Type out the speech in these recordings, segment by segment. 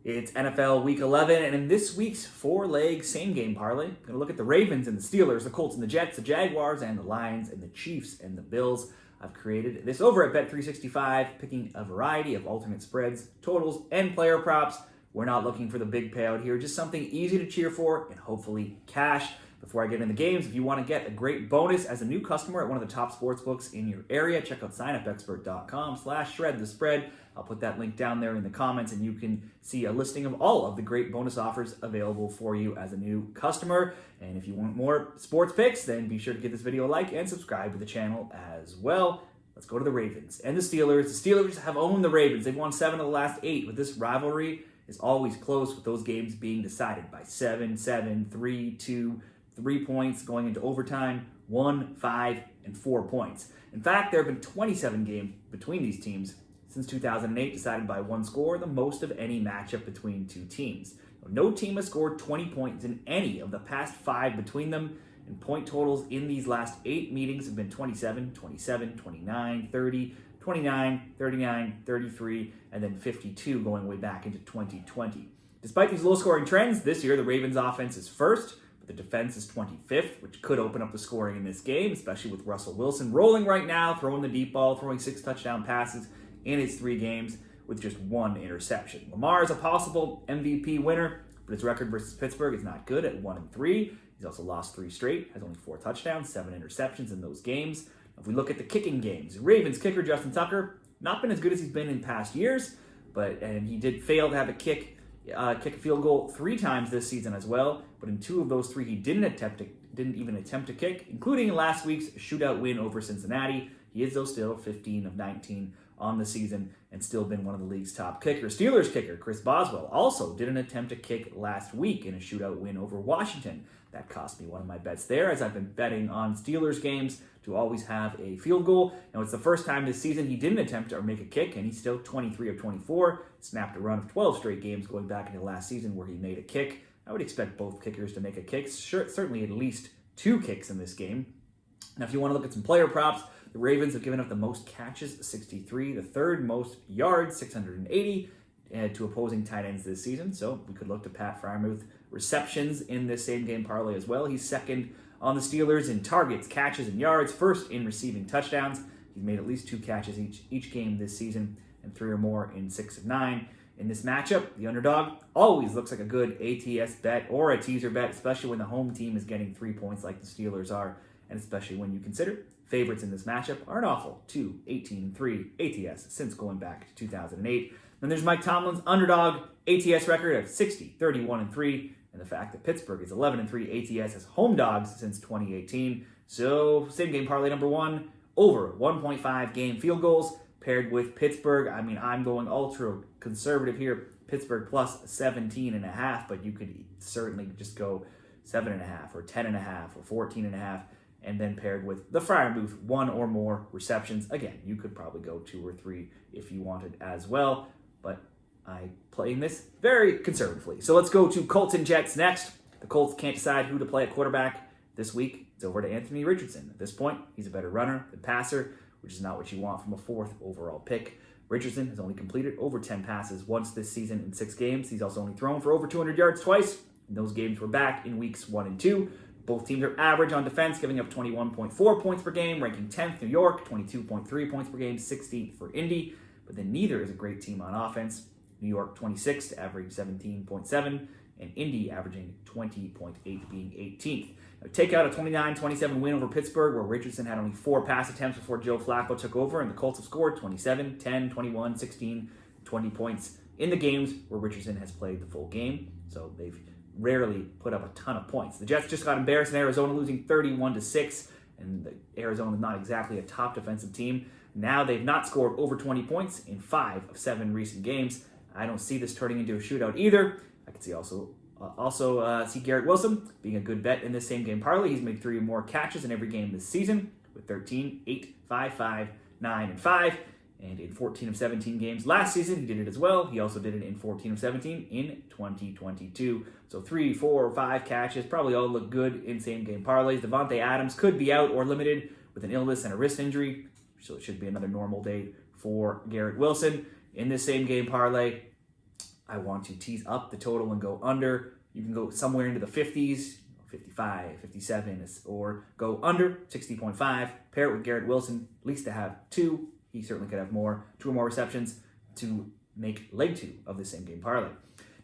It's NFL Week 11, and in this week's four-leg same-game parlay, we're going to look at the Ravens and the Steelers, the Colts and the Jets, the Jaguars and the Lions, and the Chiefs and the Bills. I've created this over at Bet365, picking a variety of alternate spreads, totals, and player props. We're not looking for the big payout here, just something easy to cheer for and hopefully cash. Before I get into the games, if you want to get a great bonus as a new customer at one of the top sports books in your area, check out signupexpert.com/shredthespread. I'll put that link down there in the comments, and you can see a listing of all of the great bonus offers available for you as a new customer. And if you want more sports picks, then be sure to give this video a like and subscribe to the channel as well. Let's go to the Ravens and the Steelers. The Steelers have owned the Ravens. They've won 7 of the last 8, but this rivalry is always close, with those games being decided by 7-7, 3-2, 3 points going into overtime, 1, 5, and 4 points. In fact, there have been 27 games between these teams since 2008 decided by one score, the most of any matchup between two teams. No team has scored 20 points in any of the past 5 between them, and point totals in these last 8 meetings have been 27, 27, 29, 30, 29, 39, 33, and then 52 going way back into 2020. Despite these low-scoring trends, this year the Ravens' offense is first, the defense is 25th, which could open up the scoring in this game, especially with Russell Wilson rolling right now, throwing the deep ball, throwing 6 touchdown passes in his 3 games with just 1 interception. Lamar is a possible MVP winner, but his record versus Pittsburgh is not good at 1-3. He's also lost 3 straight, has only 4 touchdowns, 7 interceptions in those games. If we look at the kicking games, Ravens kicker Justin Tucker, not been as good as he's been in past years, and he did fail to have a kick a field goal 3 times this season as well, but in 2 of those 3 he didn't even attempt to kick, including last week's shootout win over Cincinnati. He is though still 15 of 19 on the season and still been one of the league's top kickers. Steelers kicker Chris Boswell also didn't attempt to kick last week in a shootout win over Washington. That cost me one of my bets there, as I've been betting on Steelers games to always have a field goal. Now, it's the first time this season he didn't attempt or make a kick, and he's still 23 of 24, snapped a run of 12 straight games going back into last season where he made a kick. I would expect both kickers to make a kick, certainly at least 2 kicks in this game. Now, if you want to look at some player props, the Ravens have given up the most catches, 63, the 3rd most yards, 680, to opposing tight ends this season. So we could look to Pat Freiermuth receptions in this same game parlay as well. He's 2nd on the Steelers in targets, catches, and yards, 1st in receiving touchdowns. He's made at least 2 catches each game this season and 3 or more in 6 of 9. In this matchup, the underdog always looks like a good ATS bet or a teaser bet, especially when the home team is getting 3 points like the Steelers are, and especially when you consider favorites in this matchup are an awful 2-18-3 ATS since going back to 2008. Then there's Mike Tomlin's underdog ATS record of 60-31-3, and the fact that Pittsburgh is 11-3 ATS as home dogs since 2018. So same game parlay number 1, over 1.5 game field goals paired with Pittsburgh. I mean, I'm going ultra conservative here. Pittsburgh plus 17.5, but you could certainly just go 7.5 or 10.5 or 14.5. And then paired with the Freiermuth 1 or more receptions. Again, you could probably go 2 or 3 if you wanted as well, but I'm playing this very conservatively. So let's go to Colts and Jets next. The Colts can't decide who to play at quarterback this week. It's over to Anthony Richardson. At this point, he's a better runner than passer, which is not what you want from a 4th overall pick. Richardson has only completed over 10 passes once this season in 6 games. He's also only thrown for over 200 yards twice. And those games were back in weeks 1 and 2. Both teams are average on defense, giving up 21.4 points per game, ranking 10th New York, 22.3 points per game, 16th for Indy. But then neither is a great team on offense. New York 26th, average 17.7, and Indy averaging 20.8, being 18th. Now, take out a 29-27 win over Pittsburgh, where Richardson had only 4 pass attempts before Joe Flacco took over, and the Colts have scored 27, 10, 21, 16, 20 points in the games where Richardson has played the full game. So they've rarely put up a ton of points. The Jets just got embarrassed in Arizona, losing 31-6, and Arizona is not exactly a top defensive team. Now they've not scored over 20 points in 5 of 7 recent games. I don't see this turning into a shootout either. I could see also see Garrett Wilson being a good bet in this same game parlay. He's made 3 or more catches in every game this season with 13, 8, 5, 5, 9, and 5. And in 14 of 17 games last season, he did it as well. He also did it in 14 of 17 in 2022. So 3, 4, 5 catches probably all look good in same-game parlays. Devontae Adams could be out or limited with an illness and a wrist injury, so it should be another normal day for Garrett Wilson. In this same-game parlay, I want to tease up the total and go under. You can go somewhere into the 50s, 55, 57, or go under 60.5. Pair it with Garrett Wilson, at least to have 2. He certainly could have more, 2 or more receptions to make leg 2 of the same game parlay.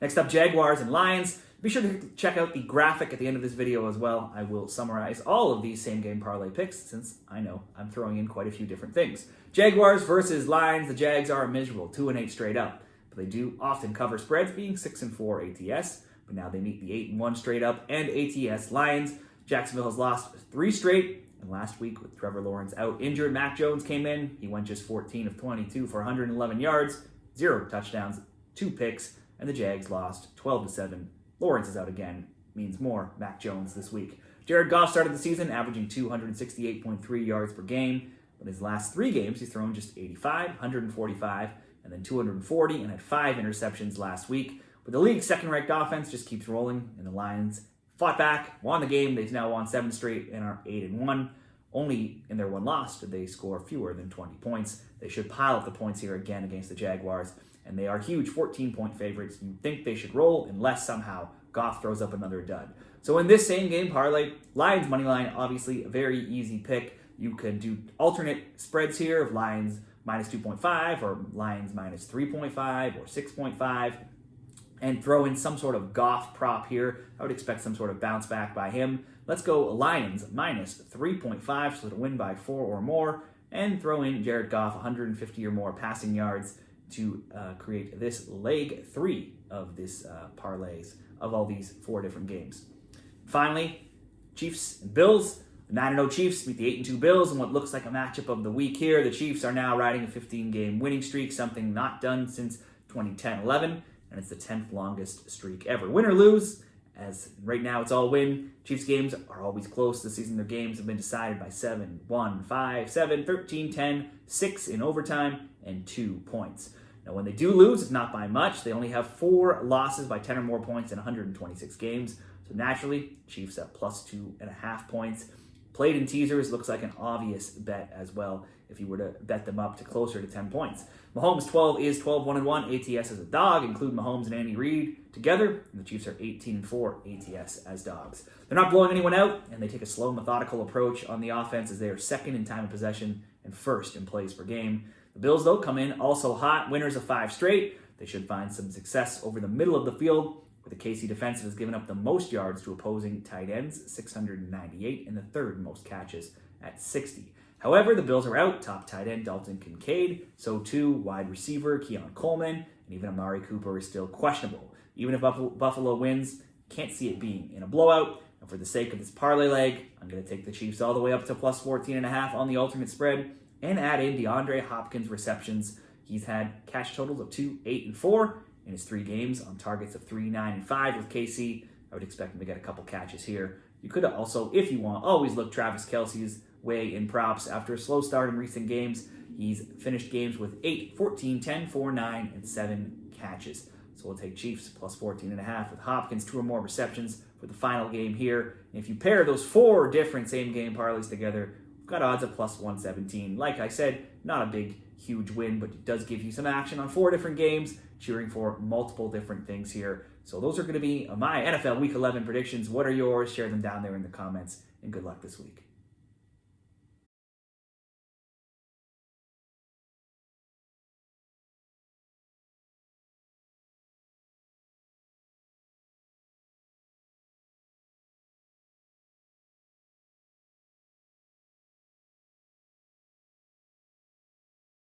Next up, Jaguars and Lions. Be sure to check out the graphic at the end of this video as well. I will summarize all of these same game parlay picks since I know I'm throwing in quite a few different things. Jaguars versus Lions. The Jags are miserable, 2-8 straight up. But they do often cover spreads, being 6-4 ATS. But now they meet the 8-1 straight up and ATS Lions. Jacksonville has lost 3 straight. And last week with Trevor Lawrence out injured, Mac Jones came in. He went just 14 of 22 for 111 yards, 0 touchdowns, 2 picks. And the Jags lost 12-7. Lawrence is out again. Means more Mac Jones this week. Jared Goff started the season averaging 268.3 yards per game. But his last 3 games, he's thrown just 85, 145, and then 240, and had 5 interceptions last week. But the league's second-ranked offense just keeps rolling, and the Lions fought back, won the game. They've now won 7 straight and are 8-1. Only in their 1 loss did they score fewer than 20 points. They should pile up the points here again against the Jaguars. And they are huge 14-point favorites. You'd think they should roll unless somehow Goff throws up another dud. So in this same game parlay, Lions money line, obviously a very easy pick. You can do alternate spreads here of Lions minus 2.5 or Lions minus 3.5 or 6.5 and throw in some sort of Goff prop here. I would expect some sort of bounce back by him. Let's go Lions minus 3.5, so to win by 4 or more, and throw in Jared Goff 150 or more passing yards to create this leg 3 of this parlays of all these 4 different games. Finally, Chiefs and Bills. The 9-0 Chiefs meet the 8-2 Bills in what looks like a matchup of the week here. The Chiefs are now riding a 15-game winning streak, something not done since 2010-11, and it's the 10th longest streak ever. Win or lose, as right now it's all win. Chiefs games are always close this season. Their games have been decided by 7, 1, 5, 7, 13, 10, 6 in overtime, and 2 points. Now, when they do lose, it's not by much. They only have 4 losses by 10 or more points in 126 games. So naturally, Chiefs at plus 2.5 points. Played in teasers looks like an obvious bet as well if you were to bet them up to closer to 10 points. Mahomes 1-1-1 ATS as a dog, include Mahomes and Andy Reid together, and the Chiefs are 18-4 ATS as dogs. They're not blowing anyone out, and they take a slow, methodical approach on the offense as they are second in time of possession and first in plays per game. The Bills, though, come in also hot, winners of 5 straight. They should find some success over the middle of the field, where the KC defense has given up the most yards to opposing tight ends, 698, and the 3rd most catches at 60. However, the Bills are out. Top tight end Dalton Kincaid, so too wide receiver Keon Coleman, and even Amari Cooper is still questionable. Even if Buffalo wins, can't see it being in a blowout. And for the sake of this parlay leg, I'm going to take the Chiefs all the way up to plus 14.5 on the alternate spread and add in DeAndre Hopkins' receptions. He's had catch totals of 2, 8, and 4 in his 3 games on targets of 3, 9, and 5 with KC. I would expect him to get a couple catches here. You could also, if you want, always look Travis Kelce's way in props. After a slow start in recent games, he's finished games with 8, 14, 10, 4, 9, and 7 catches. So we'll take Chiefs plus 14.5 with Hopkins, 2 or more receptions for the final game here. And if you pair those 4 different same-game parlays together, we've got odds of plus 117. Like I said, not a big, huge win, but it does give you some action on 4 different games, cheering for multiple different things here. So those are going to be my NFL Week 11 predictions. What are yours? Share them down there in the comments, and good luck this week.